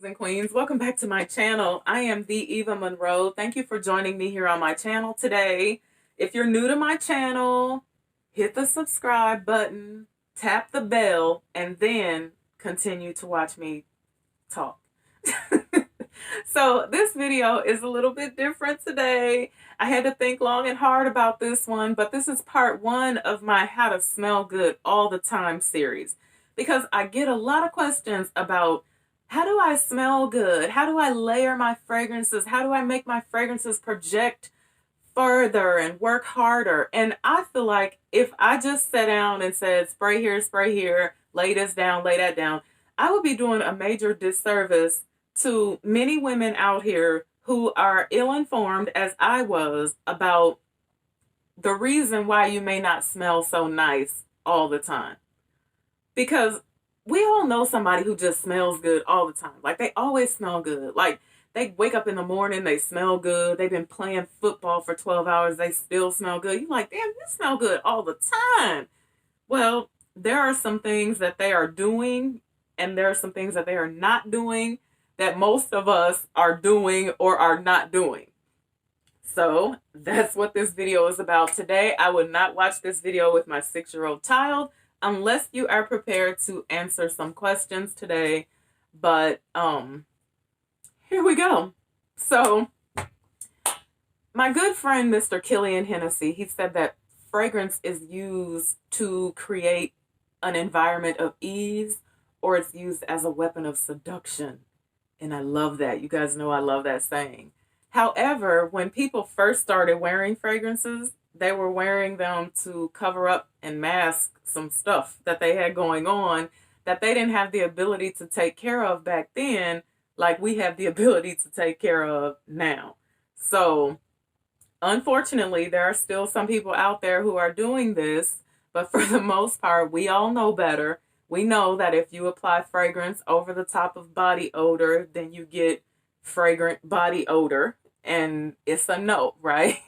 And queens, welcome back to my channel. I am the Eva Monroe. Thank you for joining me here on my channel today. If you're new to my channel, hit the subscribe button, tap the bell, and then continue to watch me talk. So this video is a little bit different today. I had to think long and hard about this one, but this is part one of my How to Smell Good All the Time series, because I get a lot of questions about how do I smell good? How do I layer my fragrances? How do I make my fragrances project further and work harder? And I feel like if I just sat down and said, spray here, lay this down, lay that down, I would be doing a major disservice to many women out here who are ill-informed, as I was, about the reason why you may not smell so nice all the time. Because we all know somebody who just smells good all the time. Like, they always smell good. Like, they wake up in the morning, they smell good. They've been playing football for 12 hours, they still smell good. You're like, damn, you smell good all the time. Well, there are some things that they are doing, and there are some things that they are not doing that most of us are doing or are not doing. So that's what this video is about today. I would not watch this video with my 6-year-old child unless you are prepared to answer some questions today. But here we go. So my good friend, Mr. Killian Hennessy, he said that fragrance is used to create an environment of ease, or it's used as a weapon of seduction. And I love that. You guys know I love that saying. However, when people first started wearing fragrances, they were wearing them to cover up and mask some stuff that they had going on that they didn't have the ability to take care of back then, like we have the ability to take care of now. So, unfortunately, there are still some people out there who are doing this, but for the most part, we all know better. We know that if you apply fragrance over the top of body odor, then you get fragrant body odor, and it's a no, right?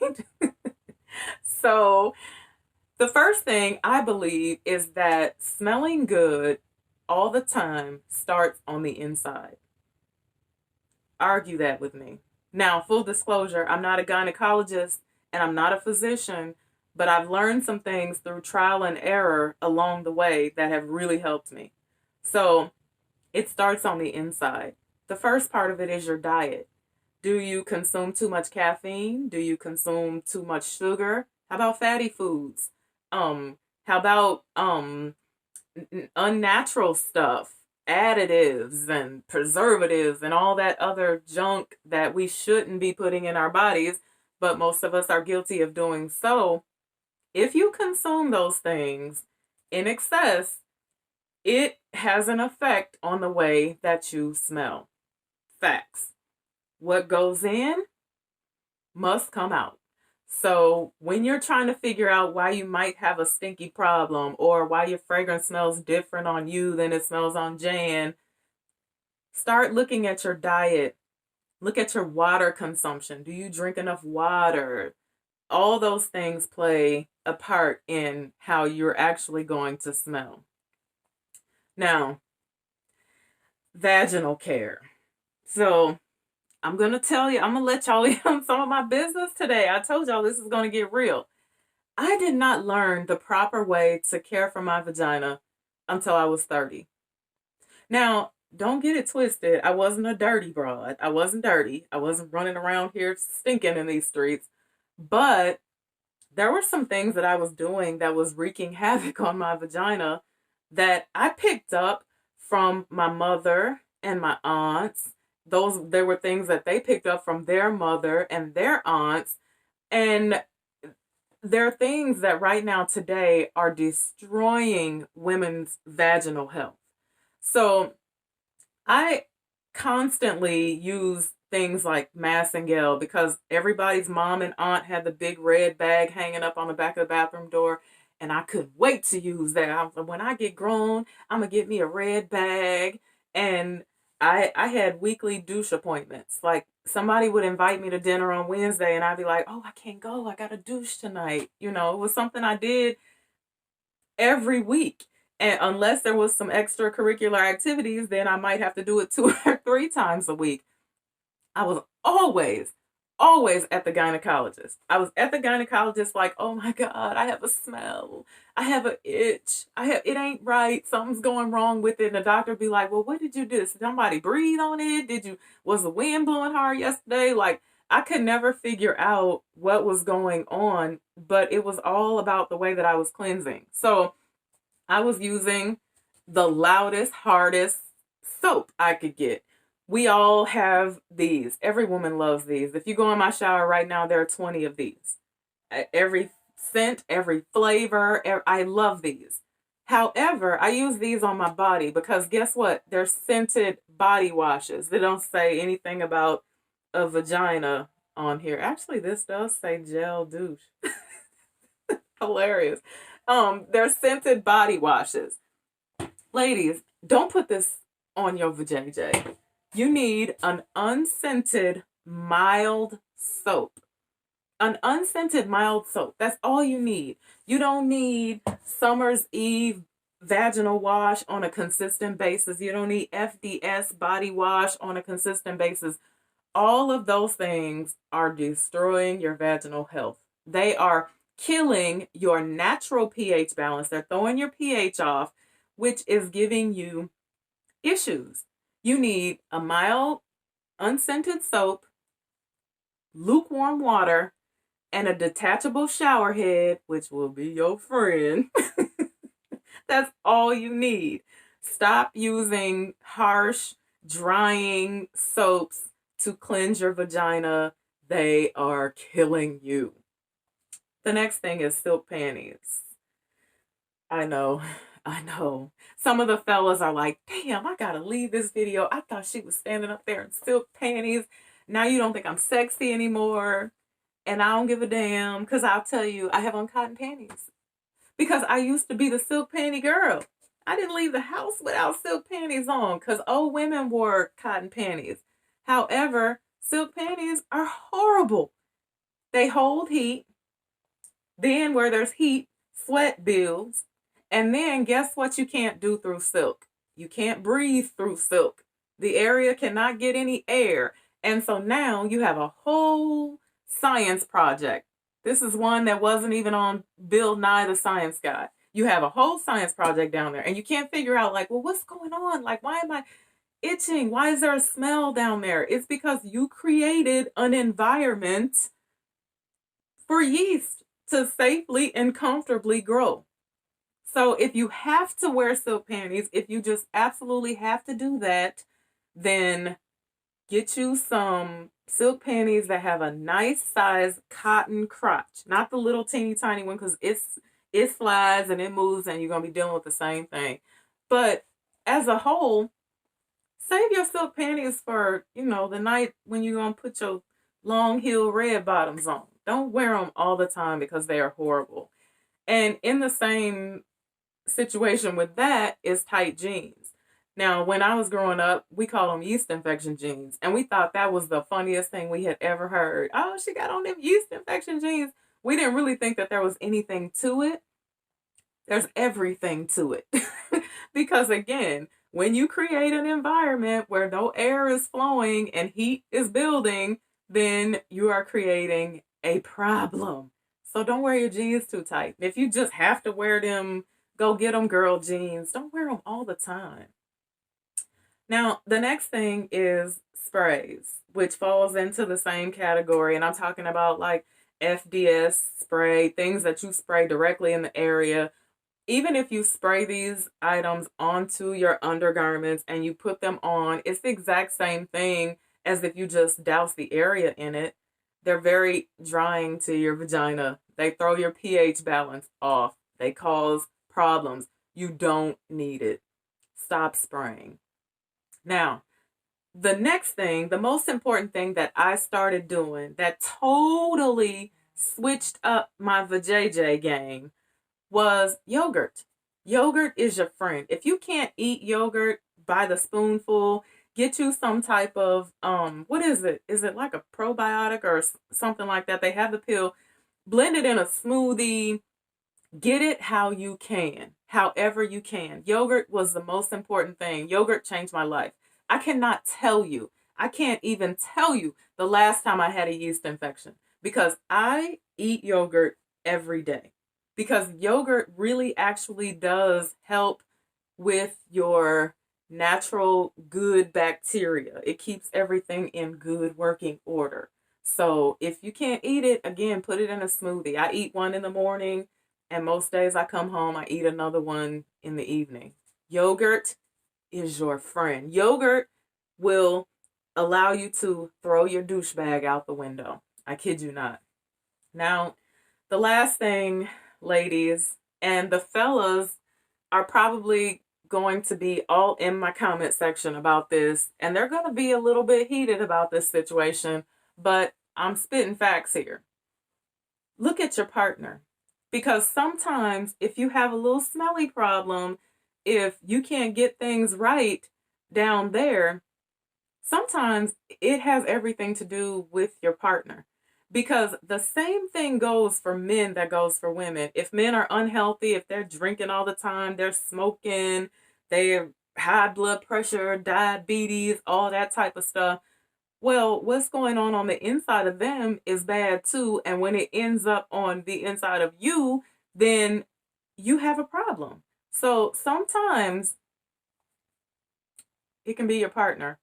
So the first thing I believe is that smelling good all the time starts on the inside. Argue that with me. Now, full disclosure, I'm not a gynecologist and I'm not a physician, but I've learned some things through trial and error along the way that have really helped me. So it starts on the inside. The first part of it is your diet. Do you consume too much caffeine? Do you consume too much sugar? How about fatty foods? How about unnatural stuff, additives and preservatives and all that other junk that we shouldn't be putting in our bodies, but most of us are guilty of doing so. If you consume those things in excess, it has an effect on the way that you smell. Facts. What goes in must come out. So when you're trying to figure out why you might have a stinky problem or why your fragrance smells different on you than it smells on Jan, start looking at your diet. Look at your water consumption. Do you drink enough water? All those things play a part in how you're actually going to smell. Now, vaginal care. So I'm going to let y'all in on some of my business today. I told y'all this is going to get real. I did not learn the proper way to care for my vagina until I was 30. Now, don't get it twisted. I wasn't a dirty broad. I wasn't dirty. I wasn't running around here stinking in these streets. But there were some things that I was doing that was wreaking havoc on my vagina that I picked up from my mother and my aunts. There were things that they picked up from their mother and their aunts. And there are things that right now today are destroying women's vaginal health. So I constantly use things like Massengale because everybody's mom and aunt had the big red bag hanging up on the back of the bathroom door. And I couldn't wait to use that. When I get grown, I'm going to get me a red bag. And I had weekly douche appointments. Like, somebody would invite me to dinner on Wednesday and I'd be like, oh, I can't go. I got a douche tonight. You know, it was something I did every week. And unless there was some extracurricular activities, then I might have to do it 2 or 3 times a week. I was always at the gynecologist. I was at the gynecologist like, oh my God, I have a smell. I have an itch. It ain't right. Something's going wrong with it. And the doctor would be like, well, what did you do? Did somebody breathe on it? Was the wind blowing hard yesterday? Like, I could never figure out what was going on, but it was all about the way that I was cleansing. So I was using the loudest, hardest soap I could get. We all have these. Every woman loves these. If you go in my shower right now, there are 20 of these. Every scent, every flavor, I love these. However, I use these on my body because guess what? They're scented body washes. They don't say anything about a vagina on here. Actually, this does say gel douche. Hilarious. They're scented body washes. Ladies, don't put this on your vajayjay. You need an unscented, mild soap. An unscented, mild soap. That's all you need. You don't need Summer's Eve vaginal wash on a consistent basis. You don't need FDS body wash on a consistent basis. All of those things are destroying your vaginal health. They are killing your natural pH balance. They're throwing your pH off, which is giving you issues. You need a mild, unscented soap, lukewarm water, and a detachable shower head, which will be your friend. That's all you need. Stop using harsh, drying soaps to cleanse your vagina. They are killing you. The next thing is silk panties. I know. Some of the fellas are like, damn, I gotta leave this video. I thought she was standing up there in silk panties. Now you don't think I'm sexy anymore. And I don't give a damn, because I'll tell you, I have on cotton panties. Because I used to be the silk panty girl. I didn't leave the house without silk panties on, because old women wore cotton panties. However, silk panties are horrible. They hold heat. Then where there's heat, sweat builds. And then guess what you can't do through silk? You can't breathe through silk. The area cannot get any air. And so now you have a whole science project. This is one that wasn't even on Bill Nye the Science Guy. You have a whole science project down there and you can't figure out like, well, what's going on? Like, why am I itching? Why is there a smell down there? It's because you created an environment for yeast to safely and comfortably grow. So if you have to wear silk panties, if you just absolutely have to do that, then get you some silk panties that have a nice size cotton crotch. Not the little teeny tiny one, because it slides and it moves and you're going to be dealing with the same thing. But as a whole, save your silk panties for, the night when you're going to put your long heel red bottoms on. Don't wear them all the time because they are horrible. And in the same situation with that is tight jeans. Now, when I was growing up, we called them yeast infection jeans. And we thought that was the funniest thing we had ever heard. Oh, she got on them yeast infection jeans. We didn't really think that there was anything to it. There's everything to it. Because again, when you create an environment where no air is flowing and heat is building, then you are creating a problem. So don't wear your jeans too tight. If you just have to wear them, go get them girl jeans. Don't wear them all the time. Now, the next thing is sprays, which falls into the same category. And I'm talking about like FDS spray, things that you spray directly in the area. Even if you spray these items onto your undergarments and you put them on, it's the exact same thing as if you just douse the area in it. They're very drying to your vagina. They throw your pH balance off. They cause problems. You don't need it. Stop spraying. Now, the next thing, the most important thing that I started doing that totally switched up my vajayjay game was yogurt. Yogurt is your friend. If you can't eat yogurt by the spoonful, get you some type of, what is it? Is it like a probiotic or something like that? They have the pill. Blend it in a smoothie. Get it how you can. however you can. Yogurt was the most important thing. Yogurt changed my life. I cannot tell you, I can't even tell you the last time I had a yeast infection because I eat yogurt every day. Because yogurt really actually does help with your natural good bacteria. It keeps everything in good working order. So if you can't eat it, again, put it in a smoothie. I eat one in the morning, and most days I come home, I eat another one in the evening. Yogurt is your friend. Yogurt will allow you to throw your douchebag out the window. I kid you not. Now, the last thing, ladies, and the fellas are probably going to be all in my comment section about this, and they're going to be a little bit heated about this situation, but I'm spitting facts here. Look at your partner, because sometimes if you have a little smelly problem, if you can't get things right down there, sometimes it has everything to do with your partner. Because the same thing goes for men that goes for women. If men are unhealthy, if they're drinking all the time, they're smoking, they have high blood pressure, diabetes, all that type of stuff, well, what's going on the inside of them is bad too. And when it ends up on the inside of you, then you have a problem. So sometimes it can be your partner.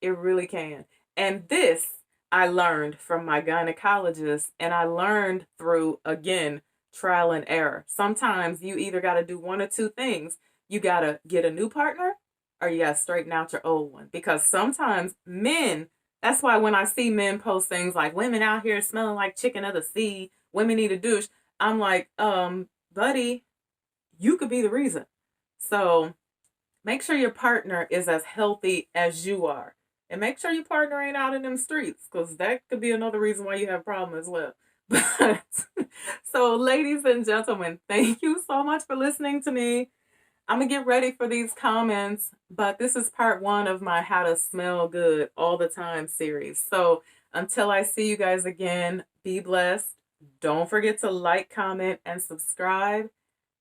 It really can. And this I learned from my gynecologist, and I learned through, again, trial and error. Sometimes you either got to do one or two things. You got to get a new partner, or you got to straighten out your old one. Because sometimes men, that's why when I see men post things like women out here smelling like chicken of the sea, women need a douche, I'm like, buddy, you could be the reason. So make sure your partner is as healthy as you are. And make sure your partner ain't out in them streets, because that could be another reason why you have a problem as well. But so, ladies and gentlemen, thank you so much for listening to me. I'm going to get ready for these comments, but this is part 1 of my How to Smell Good All the Time series. So until I see you guys again, be blessed. Don't forget to like, comment, and subscribe.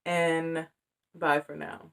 And bye for now.